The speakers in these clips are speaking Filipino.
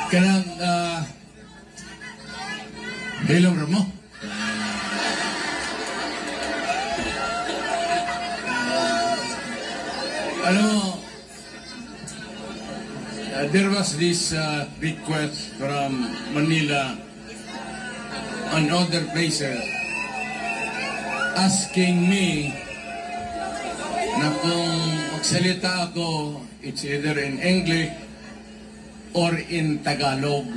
Kanang, hilong mo? There was this request from Manila and other places asking me na kung magsalita ako, it's either in English or in Tagalog.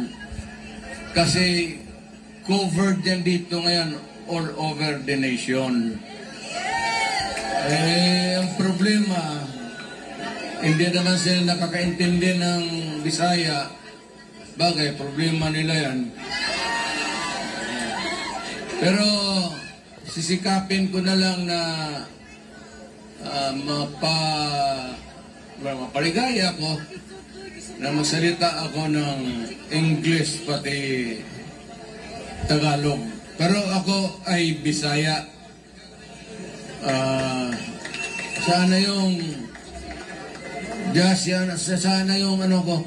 Kasi covered yan dito ngayon all over the nation. Ang problema, hindi naman sila nakakaintindi ng Bisaya. Bagay, problema nila yan. Pero sisikapin ko na lang na mapaligaya ko na magsalita ako ng English pati Tagalog. Pero ako ay Bisaya. Sana yung sana yung ano ko.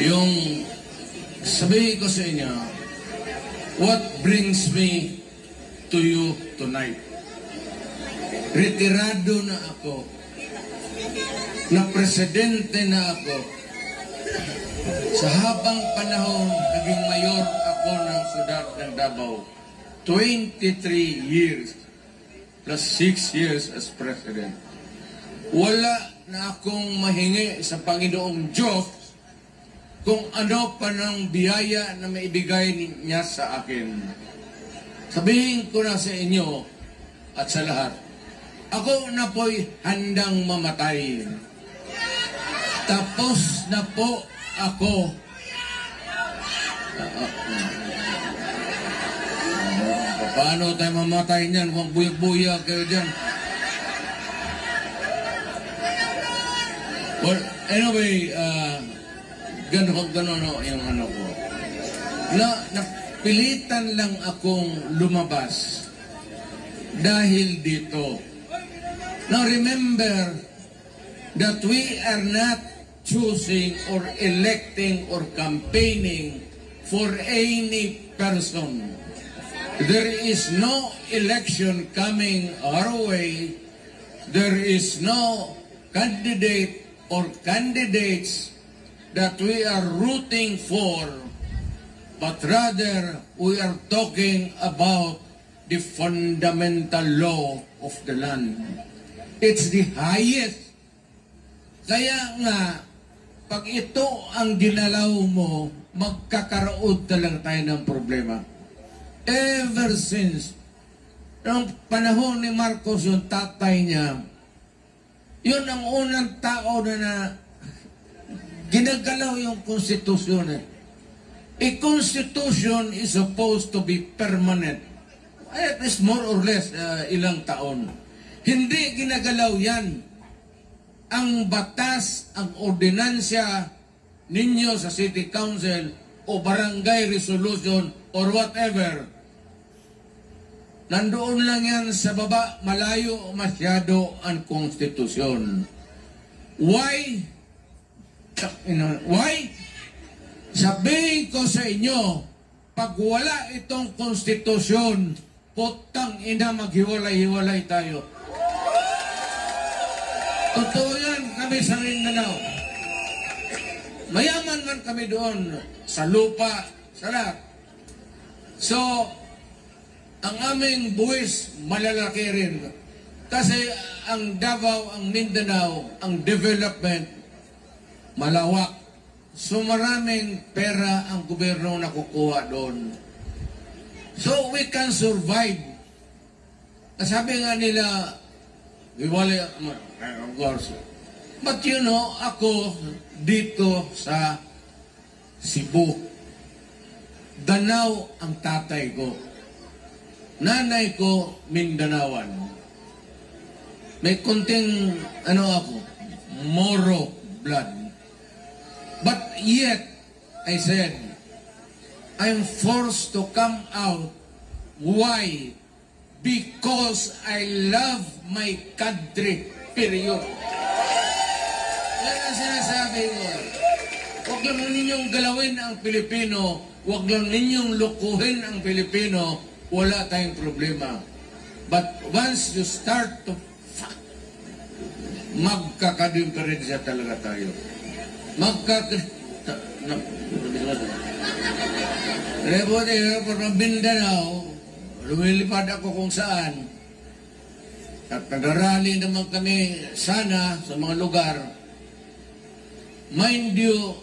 Yung sabihin ko sa inyo, what brings me to you tonight? Retirado na ako. Na presidente na ako. Sa habang panahon, naging mayor ako ng siyudad ng Davao. 23 years plus 6 years as president. Wala na akong mahingi sa Panginoong Diyos kung ano pa ng biyaya na maibigay niya sa akin. Sabihin ko na sa inyo at sa lahat, ako na po'y handang mamatay. Tapos na po ako. Paano tayo mamatay niyan kung buyag-buyag kayo dyan? Well, anyway, gano'n yung ano ko. Napilitan lang akong lumabas dahil dito. Now remember that we are not choosing or electing or campaigning for any person. There is no election coming our way. There is no candidate or candidates that we are rooting for, but rather we are talking about the fundamental law of the land. It's the highest. Kaya nga, pag ito ang ginalaw mo, magkakaroon talaga tayo ng problema. Ever since, noong panahon ni Marcos, yung tatay niya, yun ang unang tao na ginagalaw yung konstitusyon. A constitution is supposed to be permanent. At least more or less ilang taon. Hindi ginagalaw yan. Ang batas, ang ordinansya ninyo sa City Council o barangay resolution or whatever, nandoon lang yan sa baba, malayo masyado ang konstitusyon. Why? Why? Sabihin ko sa inyo, pag wala itong konstitusyon, putang ina, maghiwalay-hiwalay tayo. Totoo yan, kami sa Mindanao. Mayaman man kami doon, sa lupa, sa lahat. So, ang aming buwis, malalaki rin. Kasi ang Davao, ang Mindanao, ang development, malawak. So maraming pera ang gobyerno nakukuha doon. So we can survive. Sabi nga nila, of course. But you know, ako dito sa Cebu, Danau ang tatay ko. Nanay ko, Mindanawan. May kunting, ako, Moro blood. But yet, I said, I'm forced to come out. Why? Because I love my country. Period. Yan ang sinasabi ko. Huwag lang ninyong galawin ang Pilipino, huwag lang ninyong lukuhin ang Pilipino, wala tayong problema. But once you start to magkakadimperensiya talaga tayo. From Mindanao, lumilipad ako kung saan. At nagrarally naman kami sana sa mga lugar. Mind you,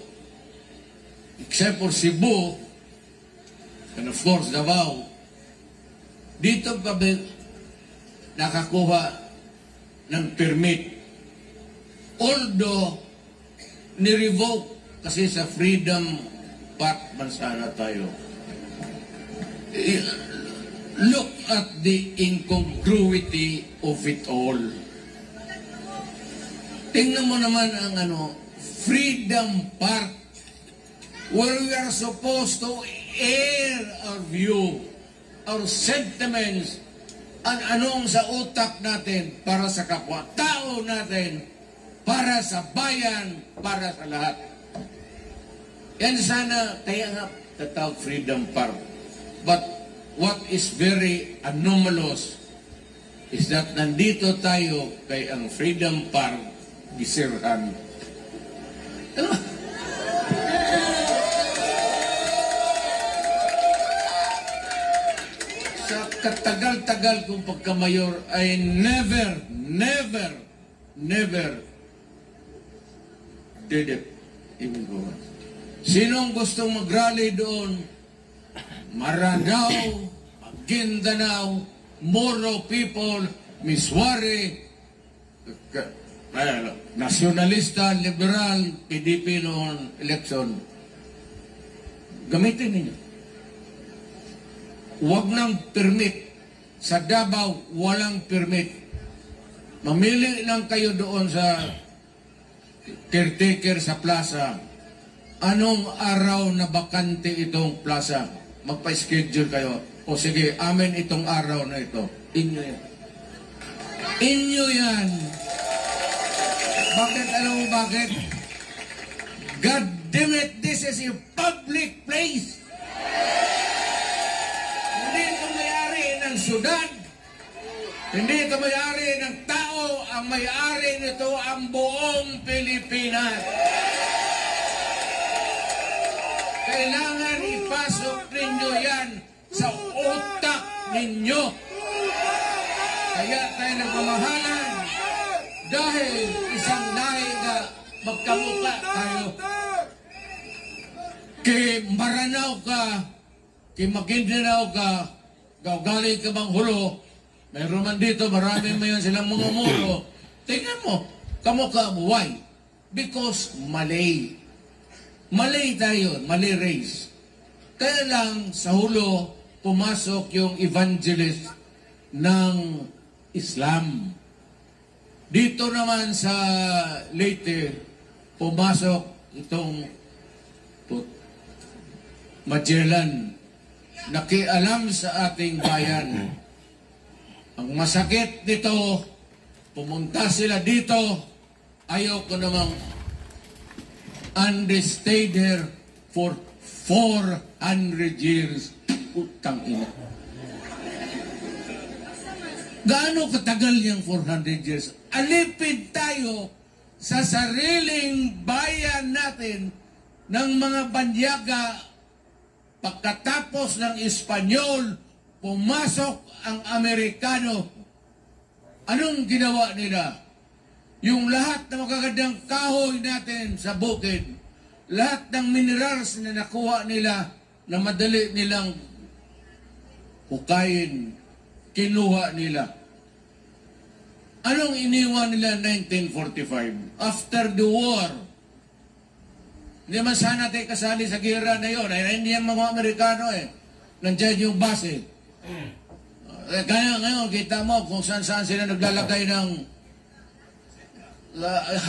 except for Cebu, and of course Davao, dito kami nakakuha ng permit. Although, ni-revoke kasi sa Freedom Park man sana tayo. Look at the incongruity of it all. Tingnan mo naman ang Freedom Park, where we are supposed to air our view, our sentiments, anong sa utak natin para sa kapwa-tao natin, para sa bayan, para sa lahat. Yan sana, kaya nga tatawag Freedom Park. But what is very anomalous is that nandito tayo kay ang Freedom Park gisirhan. Ano? Sa katagal-tagal kong pagkamayor, I never did it. Even go on. Sinong gustong mag-rally doon? Maranao, Maguindanao, Moro people, Miswari, nasyonalista, liberal, PDP noon, election. Gamitin ninyo. Huwag nang permit. Sa Davao, walang permit. Mamili lang kayo doon sa caretaker sa plaza. Anong araw na bakante itong plaza? Magpa-schedule kayo. O sige, amin itong araw na ito. Inyo yan. Inyo yan. Bakit? Alam mo bakit? God damn it, this is a public place. Hindi ito may-ari ng syudad. Hindi ito may-ari ng tao. Ang may-ari nito ang buong Pilipinas. Kailangan ipasok ninyo yan sa utak ninyo. Kaya tayo nagmamahalan dahil isang dahil na magkamukha tayo. Kay Maranao ka, kay Maguindanao ka, galing ka bang hulo, mayroon man dito, marami mayon silang mga muro. Tingnan mo, kamukha mo. Why? Because Malay. Malay tayo, Malay race. Kaya lang sa hulo, pumasok yung evangelist ng Islam. Dito naman sa Leyte, pumasok itong Magellan, nakialam sa ating bayan. Ang masakit nito, pumunta sila dito, ayaw ko namang, and they stayed there for 400 years. Utang ina. Gaano katagal yung 400 years? Alipid tayo sa sariling bayan natin ng mga banyaga. Pagkatapos ng Espanyol, pumasok ang Amerikano. Anong ginawa nila? Yung lahat ng magagandang kahoy natin sa bukid, lahat ng minerals na nakuha nila na madali nilang hukayin, kinuha nila. Anong iniwan nila 1945? After the war, hindi man sana tayo kasali sa gera na yun. Ay, hindi yan mga Amerikano eh. Nandiyan yung base. Kaya ngayon, kita mo kung saan-saan sila naglalagay ng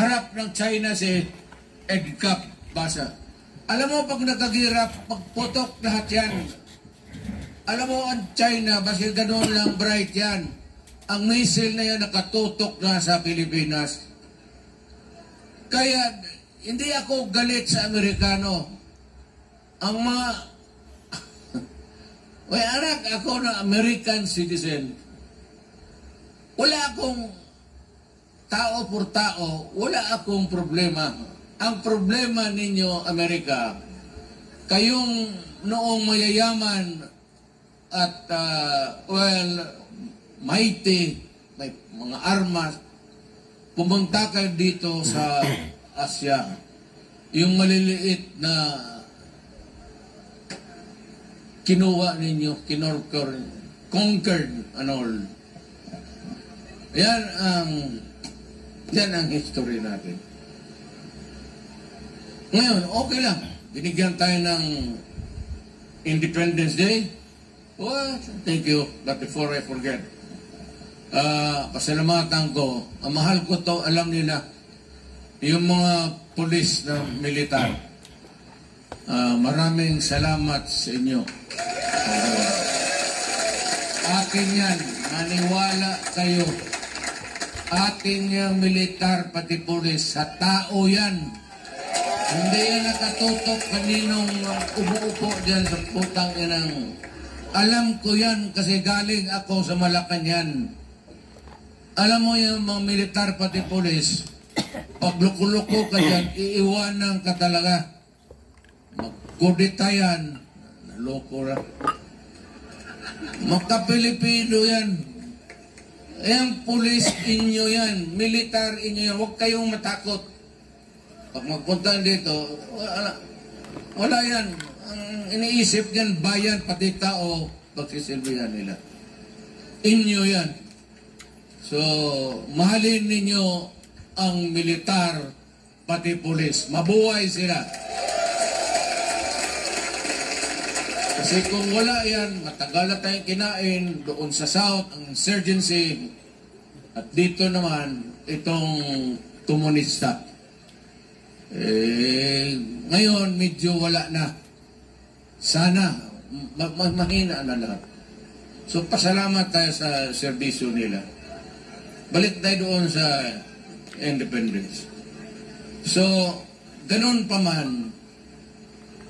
harap ng China si EDCAP basa. Alam mo, pag nagkagirap, pagputok lahat yan. Alam mo, ang China, basta ganoon lang bright yan. ang missile na yan nakatutok na sa Pilipinas. Kaya hindi ako galit sa Amerikano. Ang mga may anak ako na American citizen. Wala akong tao por tao, wala akong problema. Ang problema ninyo, Amerika, kayong noong mayayaman at mighty, may mga armas, pumunta kayo dito sa Asia. Yung maliliit na kinuha ninyo, conquered and all. Yan ang history natin. Ngayon, okay lang. Binigyan tayo ng Independence Day. Well, thank you. But before I forget, pasalamatan ko, ang mahal ko to, alam nila, yung mga pulis na militar, maraming salamat sa inyo. Akin yan, maniwala kayo. Atin yung militar pati pulis, sa tao yan. Hindi yan nakatutok kaninong upo-upo dyan sa putang inang. Alam ko yan kasi galing ako sa Malacanang. Alam mo yung mga militar pati pulis, pag loko-loko ka dyan, iiwanan ka talaga. Magkudita yan. Naloko ra. Magka-Pilipino yan. Ayan, pulis inyo yan. Militar inyo yan. Huwag kayong matakot. Pag magpunta dito, wala yan. Ang iniisip yan, bayan, pati tao, pagsisilbihan nila. Inyo yan. So, mahalin ninyo ang militar, pati pulis. Mabuhay sila. Kasi kung wala yan, matagal na tayong kinain doon sa South, ang insurgency, at dito naman, itong komunista. Ngayon, medyo wala na. Sana, mahina na lahat. So, pasalamat tayo sa serbisyo nila. Balik tayo doon sa independence. So, ganun pa man,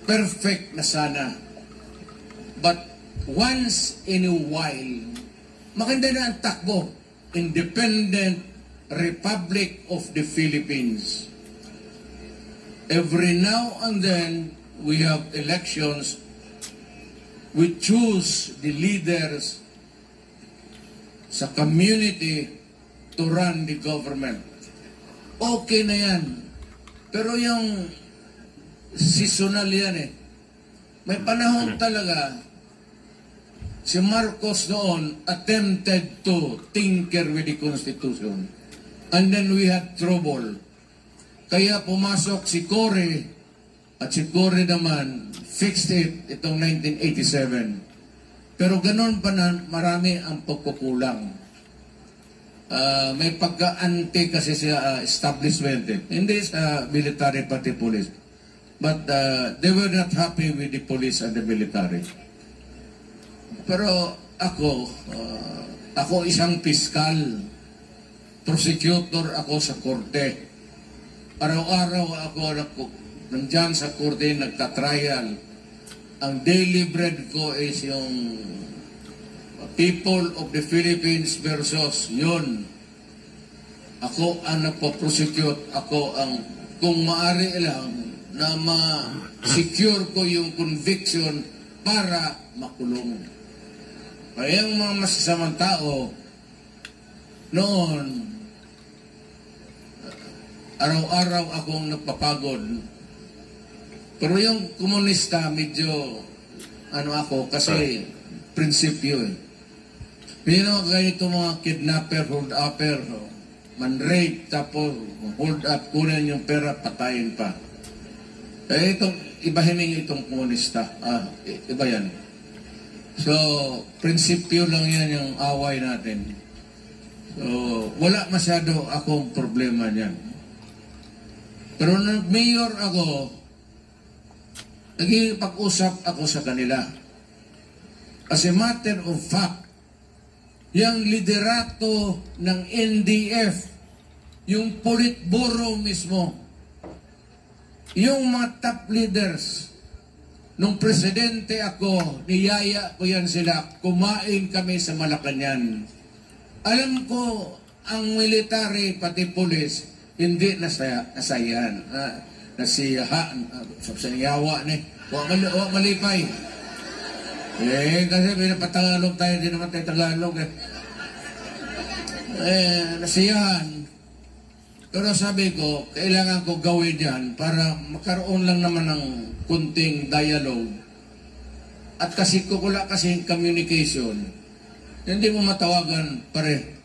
perfect na sana. But once in a while, maganda na ang takbo. Independent Republic of the Philippines. Every now and then, we have elections. We choose the leaders sa community to run the government. Okay na yan. Pero yung seasonal yan eh. May panahon talaga, si Marcos noon attempted to tinker with the Constitution. And then we had trouble. Kaya pumasok si Cory, at si Cory naman fixed it itong 1987. Pero ganoon pa na marami ang pagkukulang. May pagka-anti kasi sa establishment. Hindi sa military pati police. But they were not happy with the police and the military. Pero ako isang piskal, prosecutor ako sa korte. Araw-araw ako nandyan sa korte, nagtatrial. Ang daily bread ko is yung people of the Philippines versus yun. Ako ang nagpo-prosecute, ako ang, kung maaari lang, na ma-secure ko yung conviction para makulong. Kaya yung mga masasamang tao, noon, araw-araw akong nagpapagod. Pero yung komunista, medyo, ako, kasi prinsipyo eh. Pero ganito mga kidnapper, hold-upper, man-rape, tapos hold up, kunin yung pera, patayin pa. Ibahin ninyo itong komunista. Iba yan. So, prinsipyo lang yan yung away natin. So, wala masyado akong problema niyan. Pero nung mayor ako, naging pag-usap ako sa kanila. As a matter of fact, yung liderato ng NDF, yung Politburo mismo, yung mga top leaders. Nung presidente ako, niyaya ko yan sila, kumain kami sa Malacanang. Alam ko, ang military, pati pulis, hindi nasayan. Nasiyawa na. Huwag malipay. Kasi pinapatangalog tayo, hindi naman tayo Tagalog. Nasiyahan. Pero sabi ko, kailangan ko gawin yan para makaroon lang naman ng kunting dialogue. At kasi kukula kasing communication, hindi mo matawagan pare.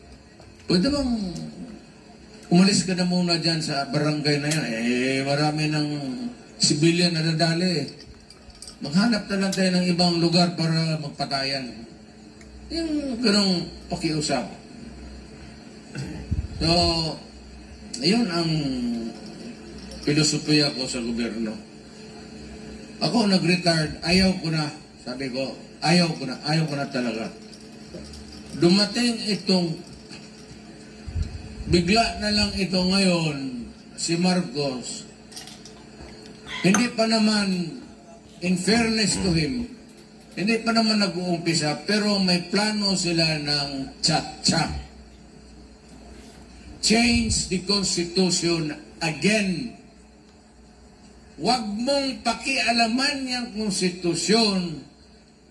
Pwede bang umalis ka na muna dyan sa barangay na yan? Marami ng civilian na nadali. Maghanap na lang tayo ng ibang lugar para magpatayan. Yung ganong pakiusap. So, ayun ang filosofiya ko sa gobyerno. Ako nag-retired, ayaw ko na. Sabi ko, ayaw ko na talaga. Dumating itong, bigla na lang ito ngayon, si Marcos. Hindi pa naman, in fairness to him, hindi pa naman nag-uumpisa, pero may plano sila ng chat-chat. Change the Constitution again. Huwag mong pakialaman yung konstitusyon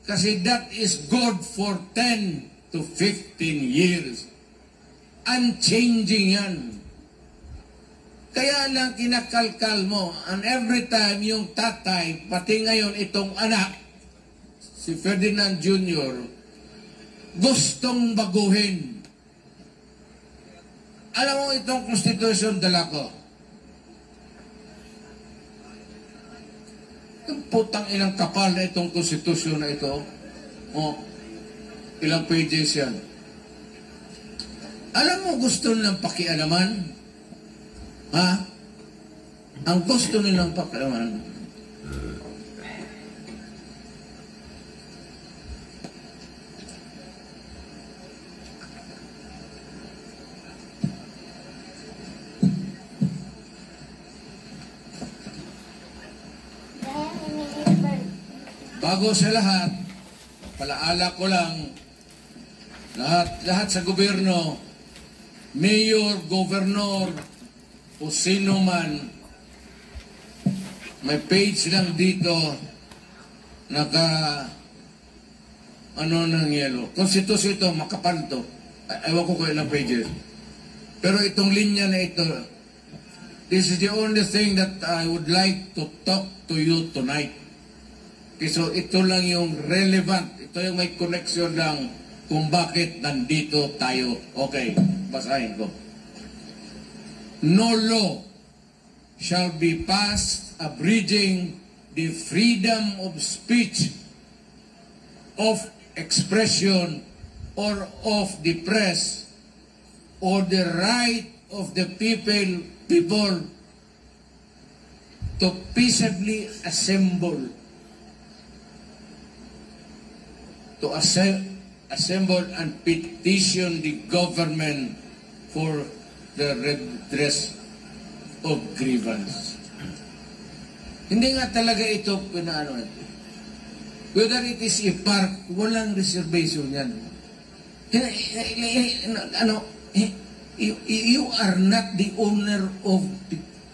kasi that is good for 10 to 15 years. Unchanging yan. Kaya lang kinakalkal mo, and every time yung tatay, pati ngayon itong anak, si Ferdinand Jr., gustong baguhin. Alam mo itong konstitusyon dala ko. Yung putang ilang kapal na itong konstitusyon na ito. Ilang pages yan. Alam mo gusto nilang pakialaman? Ha? Ang gusto nilang pakialaman. Bago sa lahat, palaala ko lang, lahat sa gobyerno, mayor, governor, o sino man, may page lang dito, ng yelo. Konstitusyon ito, makapal to. Ewan ko kung ilang pages. Pero itong linya na ito, this is the only thing that I would like to talk to you tonight. Okay, so ito lang yung relevant. Ito yung may connection lang kung bakit nandito tayo. Okay, basahin ko. No law shall be passed abridging the freedom of speech, of expression, or of the press, or the right of the people to peaceably assemble. To assemble and petition the government for the redress of grievance. Hindi nga talaga ito pinaano. Whether it is a park, walang reservation yan. You are not the owner of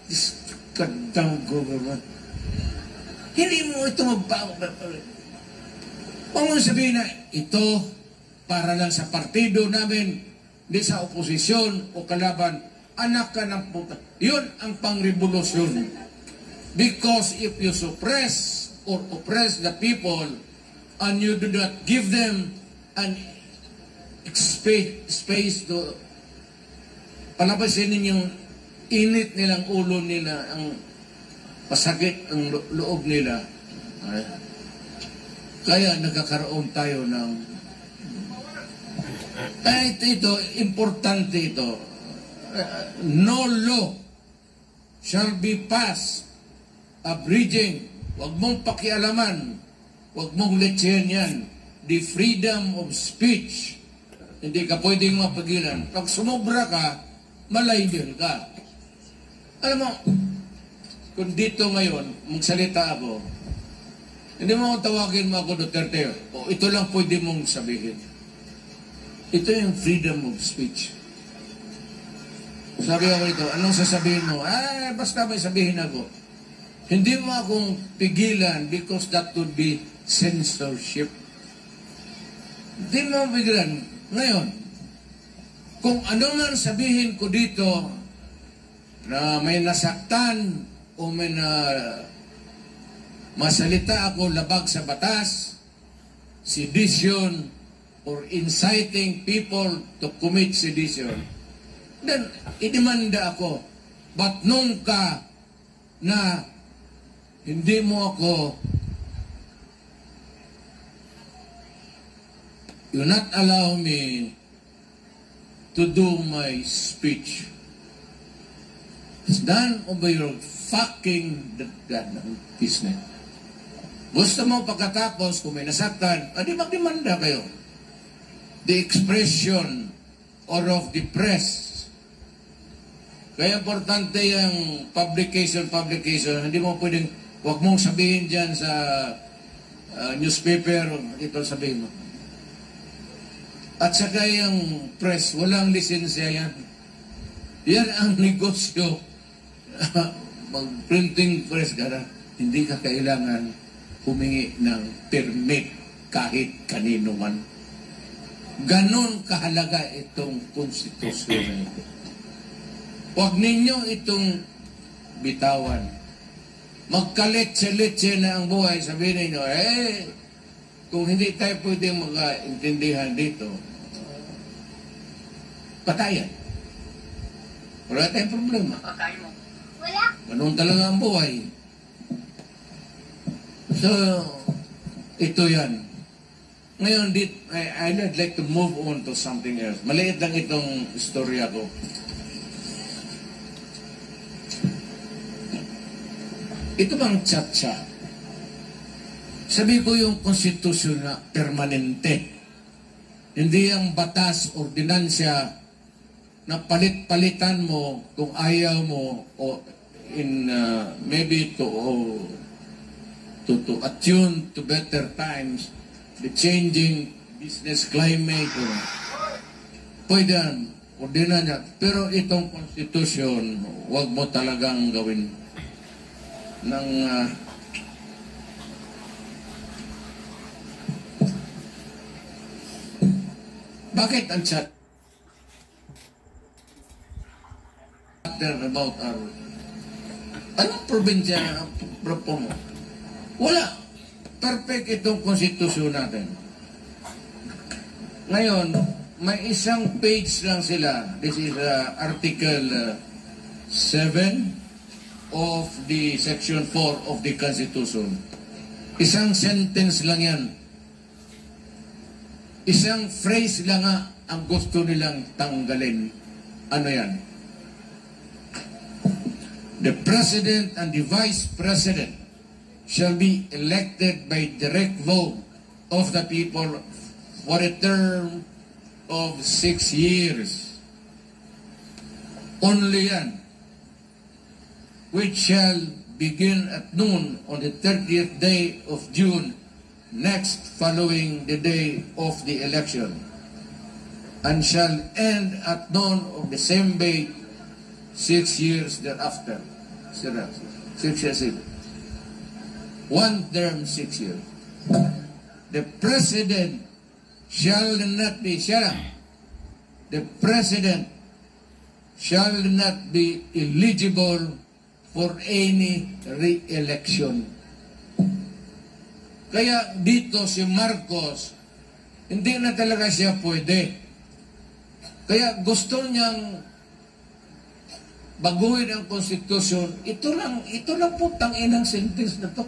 this goddamn government. Hindi mo ito Huwag mo sabihin na ito para lang sa partido namin, hindi sa oposisyon o kalaban, anak ka ng puta. Yun ang pang-revolusyon. Because if you suppress or oppress the people and you do not give them an space to palabasin yung init nilang ulo nila, ang pasakit ang loob nila. Kaya nagkakaroon tayo ng ito, importante ito. No law shall be passed abridging, wag mong pakialaman, wag mong lechehan yan, the freedom of speech, Hindi ka pwedeng mapagilan. Pag sumobra ka, malaybil ka. Alam mo, kung dito ngayon, magsalita ako, hindi mo tawagin mo ako Duterte, o ito lang pwede mong sabihin. Ito yung freedom of speech. Sabi ako ito, anong sasabihin mo? Basta may sabihin ako. Hindi mo akong pigilan because that would be censorship. Hindi mo pigilan. Ngayon, kung ano man sabihin ko dito na may nasaktan o may masalita ako labag sa batas, sedition, or inciting people to commit sedition, then idemanda ako. But nung ka na hindi mo ako, you not allow me to do my speech. It's done over your fucking goddamn business. Gusto mo pagkatapos, kung may nasaktan, di magdemanda kayo. The expression or of the press. Kaya importante yung publication, hindi mo pwedeng, huwag mong sabihin dyan sa newspaper, ito sabihin mo. At saka yung press, walang lisensya yan. Yan ang negosyo. Mag-printing press ka na, hindi ka kailangan humingi ng permit kahit kanino man. Ganon kahalaga itong konstitusyon na ito. Huwag ninyo itong bitawan. Magkaletse-letse na ang buhay, sabihin ninyo, kung hindi tayo pwede magkaintindihan dito, patayan. Wala tayong problema. Wala. Ganon talaga ang buhay. So, ito yan. Ngayon, I'd like to move on to something else. Maliit lang itong istorya ko. Ito bang tsa-tsa? Sabi ko yung konstitusyon na permanente. Hindi ang batas, ordinansya na palit-palitan mo kung ayaw mo o in maybe to attune to better times, the changing business climate, pwede yan, ordinansya. Pero itong konstitusyon, huwag mo talagang gawin ng bakit ang chat about our anong probinsya propo mo? Wala. Perfect itong konstitusyon natin. Ngayon, may isang page lang sila. This is Article 7 of the Section 4 of the Constitution. Isang sentence lang yan. Isang phrase lang nga ang gusto nilang tanggalin. Ano yan? The President and the Vice President shall be elected by direct vote of the people for a term of 6 years. Only yan. Which shall begin at noon on the 30th day of June next following the day of the election, and shall end at noon of the same day 6 years thereafter. 6 years. One term, 6 years. The President shall not be eligible for any re-election. Kaya dito si Marcos, hindi na talaga siya pwede. Kaya gusto niyang baguhin ang konstitusyon. Ito lang po tanginang sentence na to.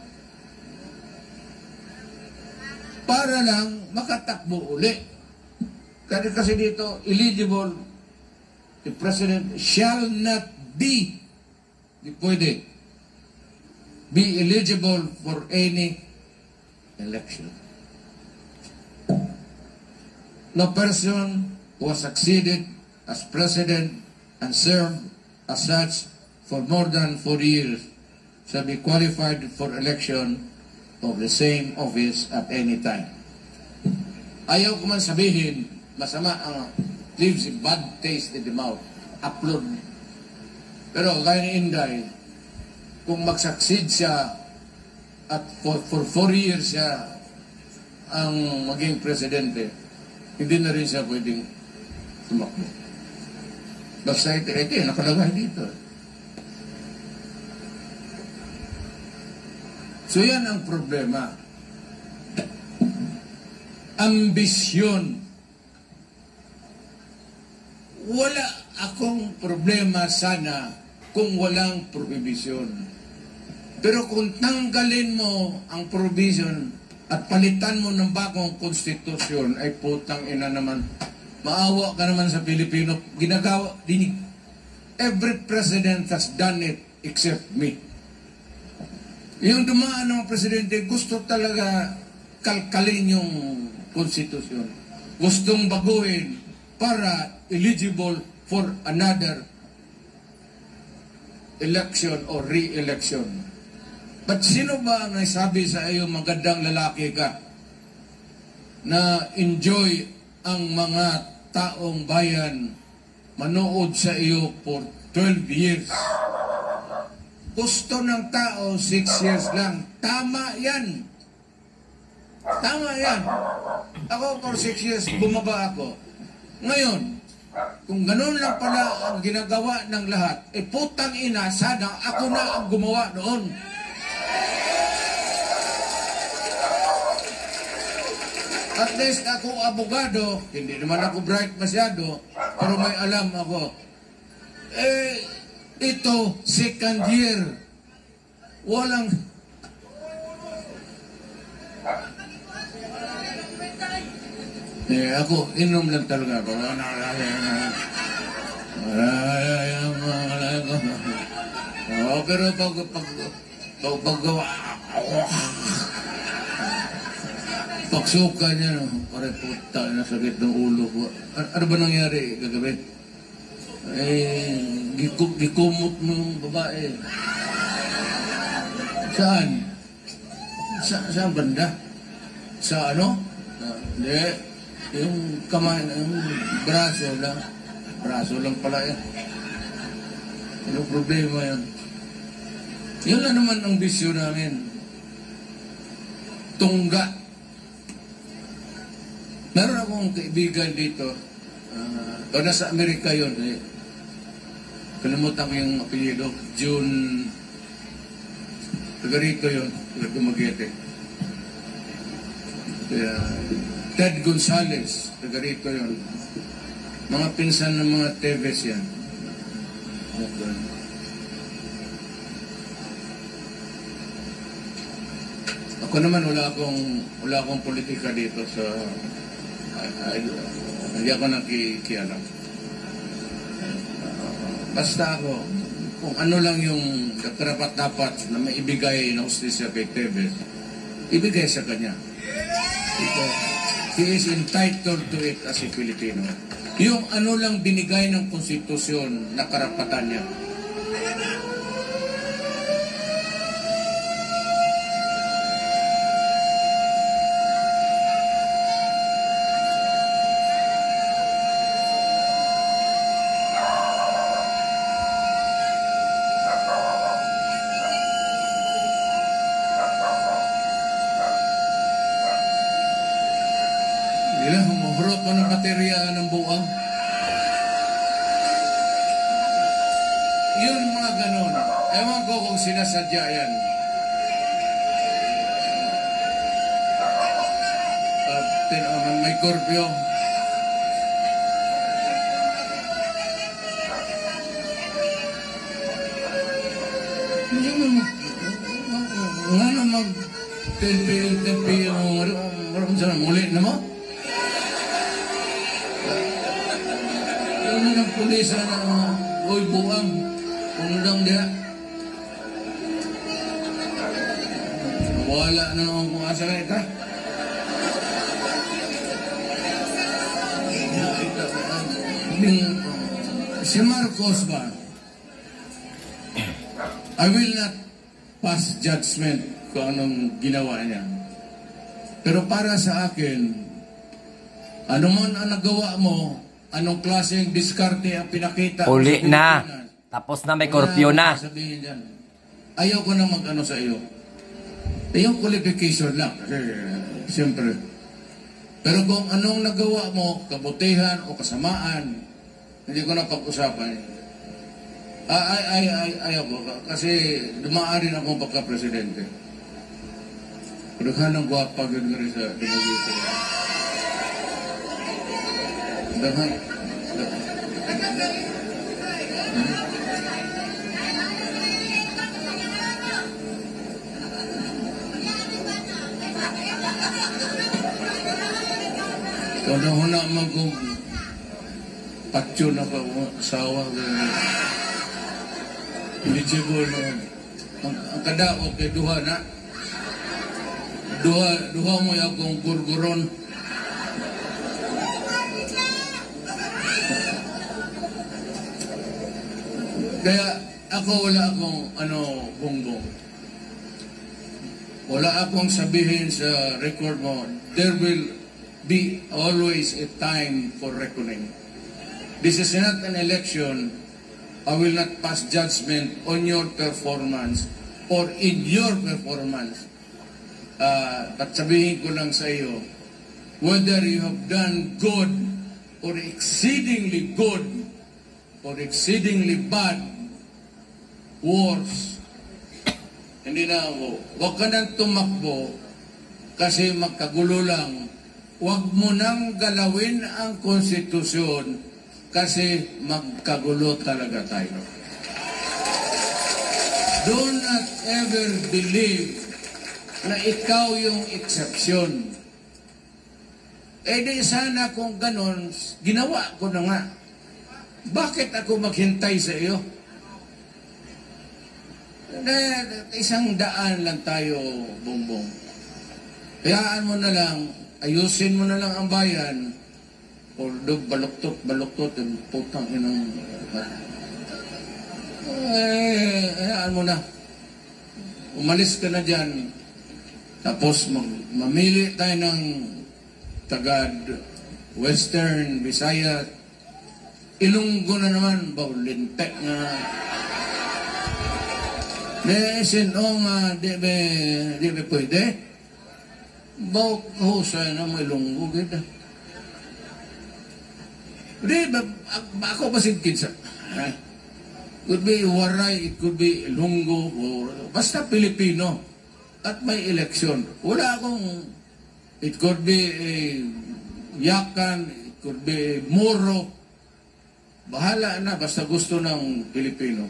Para lang makatakbo uli. Kasi dito, eligible, the President shall not be pwede be eligible for any election. No person was succeeded as president and served as such for more than 4 years shall be qualified for election of the same office at any time. Ayaw ko man sabihin, masama ang leaves a bad taste in the mouth. Upload. Pero kaya ni Inday, kung mag-succeed siya at for 4 years siya ang maging presidente, hindi na rin siya pwedeng tumakbo. Basta ito nakalagay dito. So yan ang problema. Ambisyon. Wala akong problema sana kung walang prohibition. Pero kung tanggalin mo ang prohibition at palitan mo ng bagong konstitusyon, ay putang ina naman. Maawa ka naman sa Pilipino. Ginagawa, dinig. Every president has done it except me. Yung dumaan ng presidente, gusto talaga kalkalin yung konstitusyon. Gustong baguhin para eligible for another election or re-election. But sino ba ang nagsabi sa iyo magandang lalaki ka na enjoy ang mga taong bayan manood sa iyo for 12 years? Gusto ng tao 6 years lang. Tama yan. Tama yan. Ako for 6 years, bumaba ako. Ngayon, kung ganun lang pala ang ginagawa ng lahat, putang ina, sana ako na ang gumawa noon. At least ako abogado, hindi naman ako bright masyado, pero may alam ako. Ito, second year. Walang... ako, inom lang talaga ako. Pero pagsuka niya, pare puta, nasakit ng ulo ko. Ano ba nangyari kagabi? Gikumot mo yung babae. Saan? Saan banda? Sa ano? Hindi. Yung kamay, yung braso lang. Braso lang pala yan. Anong problema yan? Yun na naman ang bisyo namin. Tungga. Meron akong kaibigan dito. Nasa Amerika yun. Kalimutan ko yung apelyido. June. Taga rito yun. Taga Dumaguete. Ted Gonzales. Taga rito yun. Mga pinsan ng mga Teves yan. Ako naman wala akong politika dito sa hindi ako nakikialam. Basta ako, kung ano lang yung karapat-dapat na maibigay na justisya kay Teves, ibigay sa kanya. He is entitled to it as a Filipino. Yung ano lang binigay ng konstitusyon na karapatan niya. Humurot mo ng baterya ng buwang. Yun mga ganon. Ewan ko kung sinasadya yan. May korpyo. Nga na mag-tempi yung marunong sa muli na mo? Ano ng pulisa na uy buang punudang dia wala na akong kung asa ka ito Si Marcos ba, I will not pass judgment kung anong ginawa niya. Pero para sa akin, ano man ang nagawa mo, anong klaseng diskarte ang pinakita Uli mo sa na. Pilipinas, Tapos na, may korpyo na. sabihin dyan. Ayaw ko na mag-ano sa iyo. Yung qualification lang. Kasi, siyempre. Pero kung anong nagawa mo, kabutihan o kasamaan, hindi ko na pag-usapan. Ayaw ko. Kasi dumaan rin akong pagka-presidente. Pagkahan ng guwapa gano'n sa Dumaguete. Dahan. Kada huna man kong patyo na pa asawa. Hindi siguro. Ang kadaog kay duha na. Duha mo akong gurguron. Kaya ako wala akong bongbong. Wala akong sabihin sa record mo, there will be always a time for reckoning. This is not an election. I will not pass judgment on your performance or in your performance. But sabihin ko lang sa iyo, whether you have done good or exceedingly good or exceedingly bad, worse, hindi na ako. Huwag ka nang tumakbo kasi magkagulo lang. Huwag mo nang galawin ang konstitusyon kasi magkagulo talaga tayo. Do not ever believe na ikaw yung exception. Eh di sana kung ganon, ginawa ko na nga. Bakit ako maghintay sa iyo? Isang daan lang tayo, Bongbong. Hayaan mo na lang, ayusin mo na lang ang bayan. Although baluktot, yung putang inang... hayaan mo na. Umalis ka na dyan. Tapos mamili tayo ng tagad, Western, Visayas, Ilonggo na naman, Lintek nga. Di ba pwede? Baw husay na mo Ilonggo, ganda. Di ba, ako ba sigkid sa... Could be Waray, it could be Ilonggo, basta Pilipino. At may eleksyon. Wala akong... It could be Yakan, it could be Moro. Bahala na, basta gusto ng Pilipino.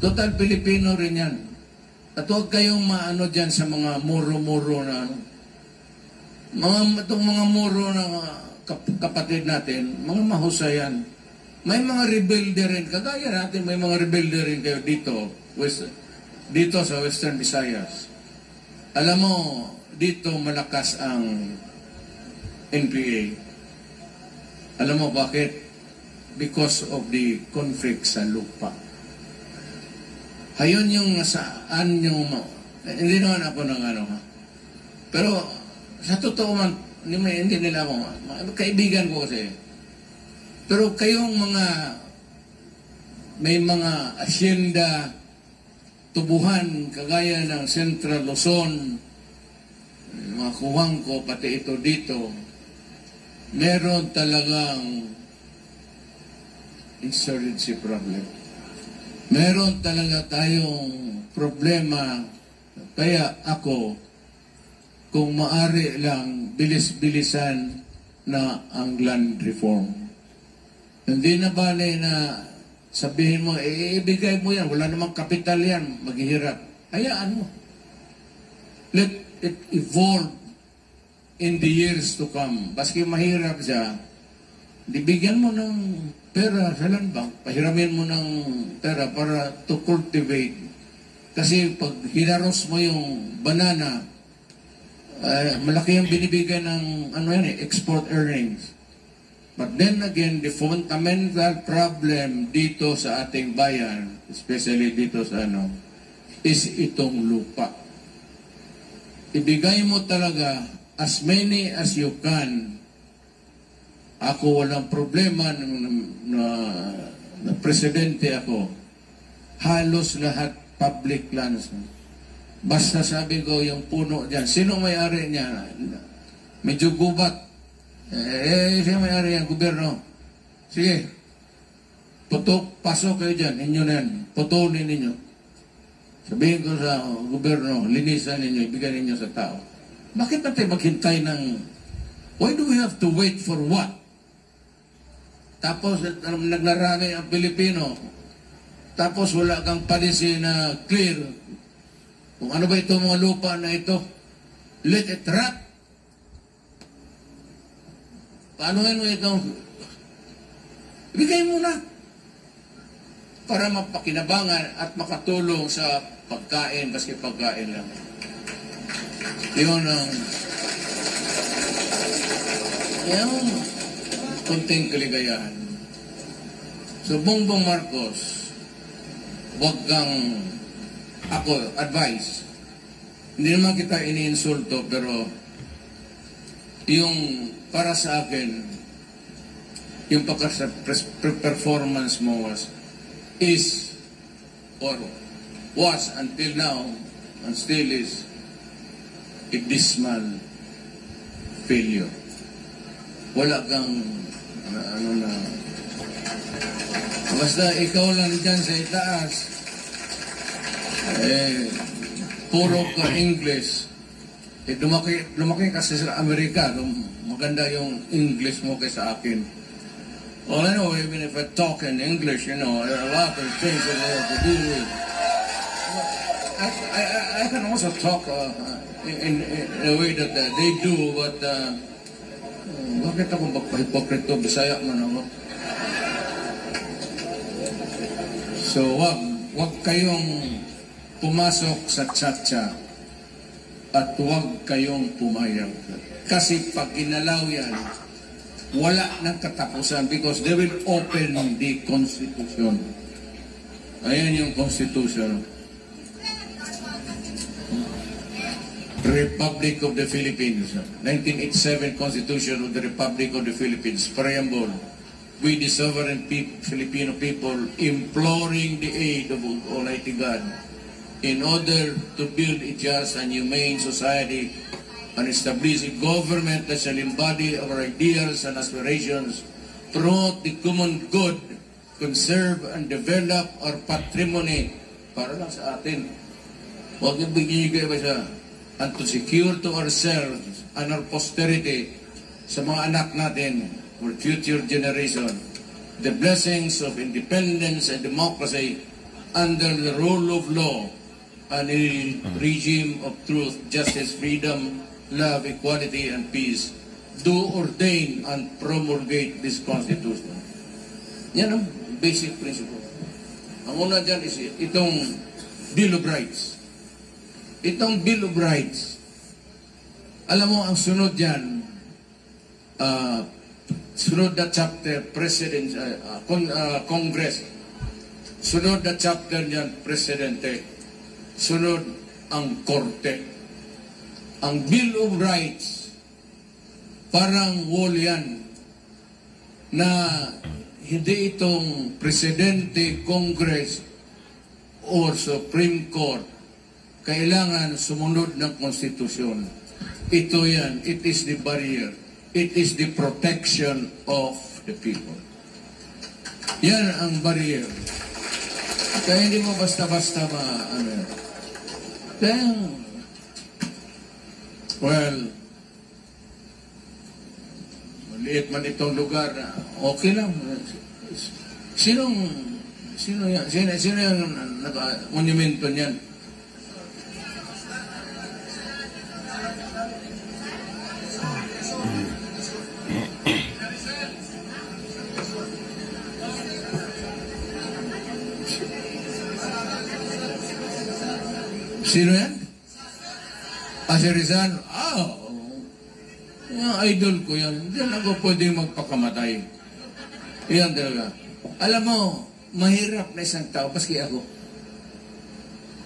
Total Pilipino rin yan. At huwag kayong maano dyan sa mga muro-muro na itong mga muro na kapatid natin, mga mahusayan. May mga rebelde rin, kagaya natin, may mga rebelde rin kayo dito sa Western Visayas. Alam mo, dito malakas ang NPA. Alam mo bakit? Because of the conflict sa lupa. Hayon yung saan yung... Hindi naman ako ng ano ha. Pero sa totoo man, hindi nila ako. Kaibigan ko kasi. Pero kayong may mga asyenda, tubuhan, kagaya ng Central Luzon, mga kuwang ko, pati ito dito, meron talagang insurgency problem. Meron talaga tayong problema. Kaya ako, kung maari lang, bilis-bilisan na ang land reform. Hindi na bale na sabihin mo, ibigay mo yan, wala namang kapital yan, maghihirap. Hayaan mo. Let it evolve in the years to come. Baski mahirap siya, bigyan mo ng pera sa land bank, pahiramin mo ng pera para to cultivate. Kasi pag hinaros mo yung banana, malaki ang binibigay ng export earnings. But then again, the fundamental problem dito sa ating bayan, especially dito sa is itong lupa. Ibigay mo talaga as many as you can. Ako walang problema na presidente ako. Halos lahat public lands. Basta sabi ko yung puno dyan, sino may-ari niya? Medyo gubat. Sino may-ari yan? Gobyerno. Sige. Pasok kayo dyan. Inyo na yan. Putulin ninyo. Sabihin ko sa gobyerno, linisan ninyo, ibigay ninyo sa tao. Bakit natin maghintay ng... Why do we have to wait for what? Tapos naglarami ang Pilipino. Tapos wala kang policy na clear. Kung ano ba ito mga lupa na ito? Let it rot. Paano mo itong... Ibigay mo na. Para mapakinabangan at makatulong sa pagkain, baski pagkain lang. Yun ang... yung kunting kaligayahan. So, Bongbong Marcos, wag kang... Ako, advice. Hindi naman kita iniinsulto, pero yung para sa akin, yung performance mo is or was until now and still is a dismal failure. Wala kang basta ikaw lang dyan sa itaas, puro ka English. Lumaki kasi sa Amerika, maganda yung English mo kaysa akin. Well, I know, even if I talk in English, there are a lot of things that I have to do with. I can also talk in a way that they do, but bakit ako magpahipokrito? Bisaya man ako. So, wag kayong pumasok sa tsa-tsa at wag kayong pumayag. Kasi pag ginalaw yan, wala ng katapusan because they will open the Constitution. Ayan yung Constitution. Republic of the Philippines. 1987 Constitution of the Republic of the Philippines. Preamble. We the sovereign Filipino people imploring the aid of Almighty God in order to build a just and humane society and establish a government that shall embody our ideals and aspirations, promote the common good, conserve and develop our patrimony para lang sa atin. Huwag yung bigay ba siya? And to secure to ourselves and our posterity sa mga anak natin for future generation the blessings of independence and democracy under the rule of law and a regime of truth, justice, freedom, love, equality, and peace. Do ordain and promulgate this Constitution. Yan ang basic principle. Ang una dyan is itong Bill of Rights. Itong Bill of Rights, alam mo, ang sunod dyan, sunod na chapter, Congress. Sunod na chapter dyan, Presidente. Sunod ang Korte. Ang Bill of Rights, parang wall yan, na hindi itong Presidente, Congress, or Supreme Court, kailangan sumunod ng Konstitusyon. Ito yan, it is the barrier. It is the protection of the people. Yan ang barrier. Kaya hindi mo basta-basta Kaya, well, maliit man itong lugar, okay lang. Sino yan? Sino yung monumento niyan? Sino yan? Si Rizal? Yung idol ko yan. Diyan ako pwedeng magpakamatay. Yan talaga. Alam mo, mahirap na isang tao, paski ako.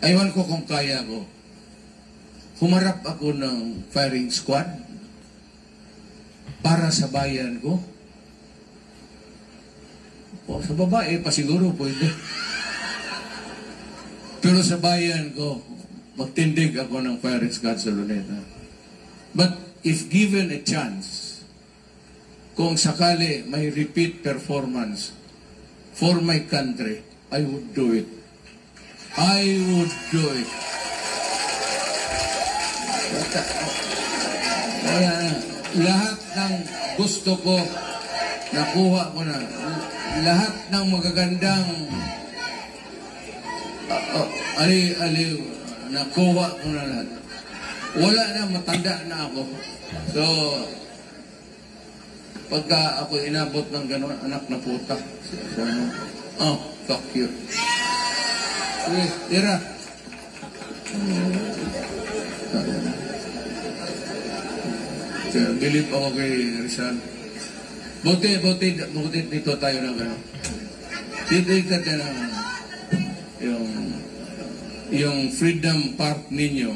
Aywan ko kung kaya ko. Humarap ako ng firing squad para sa bayan ko. O, sa babae pa siguro pwede. Pero sa bayan ko, magtindig ako ng firing squad sa Luneta. But if given a chance, kung sakali may repeat performance for my country, I would do it. I would do it. Kaya lahat ng gusto ko, nakuha ko na. Lahat ng magagandang aliw, nakuha ko na lahat. Wala na, matanda na ako. So, pagka ako inabot ng gano'n, anak na puta. Oh, fuck you. Sige, tira. Bilip ako kay Rizal. Buti dito tayo na gano'n. Dito tayo na yung Freedom Park ninyo,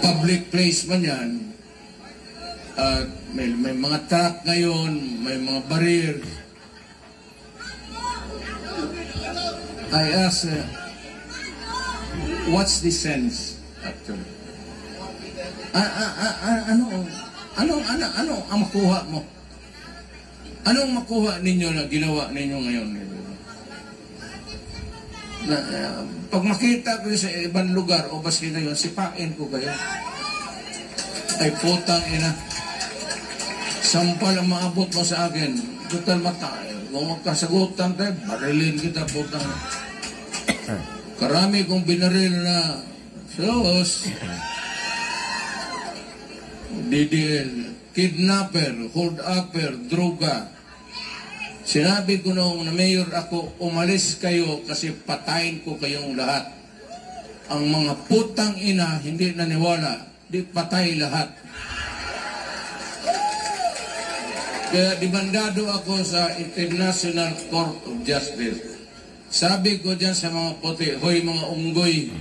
public place man yan, at may mga truck ngayon, may mga barrier. I ask, what's the sense actually? Ano ang makuha mo? Anong makuha ninyo na ginawa ninyo ngayon? Pag makita ko sa ibang lugar o baski na yun, sipain ko kayo. Ay putang ina. Sampal ang maabot mo sa akin. Total matay. Kung magkasagutan tayo, barilin kita putang. Karami kong binaril na sos. DDL, kidnapper, hold-upper, droga. Sinabi ko nung na mayor ako, umalis kayo kasi patayin ko kayong lahat. Ang mga putang ina, hindi naniwala, di patay lahat. Kaya dimandado ako sa International Court of Justice. Sabi ko dyan sa mga puti, hoy mga unggoy,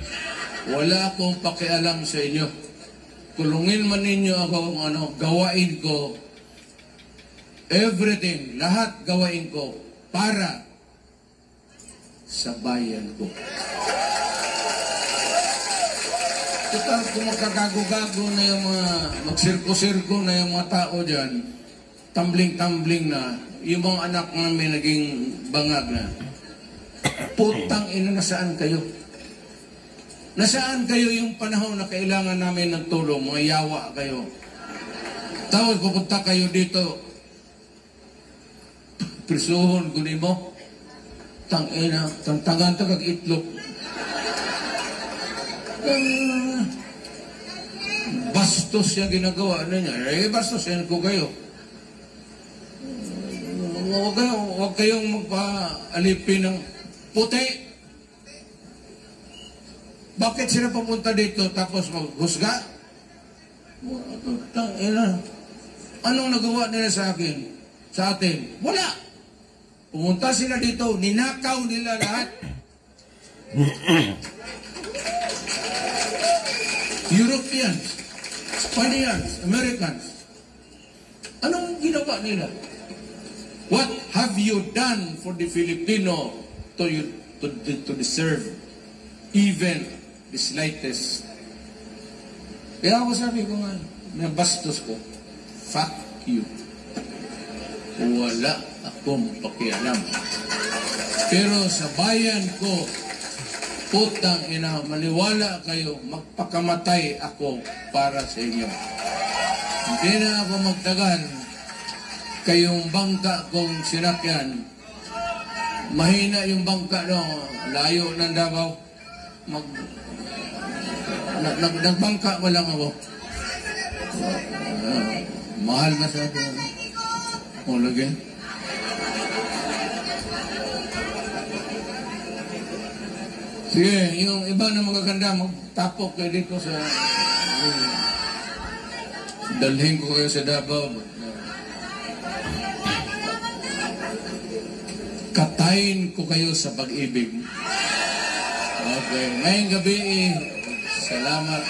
wala akong pakialam sa inyo. Kulungin man ninyo ako, gawain ko, everything, lahat gawain ko para sa bayan ko. Total, kung magkagago-gago na yung mga, magsirko-sirko na yung mga tao dyan, tumbling-tumbling na, yung mga anak namin naging bangag na, putang ina, nasaan kayo? Nasaan kayo yung panahon na kailangan namin ng tulong, mga yawa kayo? Tawag, pupunta kayo dito, prisuhon ko mo, tangina, tangan kag itlog. Bastos yung ginagawa niya. Bastos yan ko kayo. Huwag kayong magpa-alipin ng puti. Bakit sila pumunta dito tapos maghusga? Tangina. Anong nagawa nila sa akin? Sa atin? Wala. Pumunta sila dito, ninakaw nila lahat. Europeans, Spaniards, Americans. Anong ginawa nila? What have you done for the Filipino to deserve even the slightest? Kaya ako sabi ko nga, nabastos ko, fuck you. Wala akong pakialam. Pero sa bayan ko, putang ina, maniwala kayo, magpakamatay ako para sa inyo. Hindi na ako magtagal. Kayong bangka kong sinakyan, mahina yung bangka, no, layo ng Davao. Nagbangka mo lang ako. Mahal na sa akin. O, lagi. Sige, yung iba na magaganda, magtapok kayo dito sa... dalhin ko kayo sa Davao. Katayin ko kayo sa pag-ibig. Okay, ngayong gabi, salamat.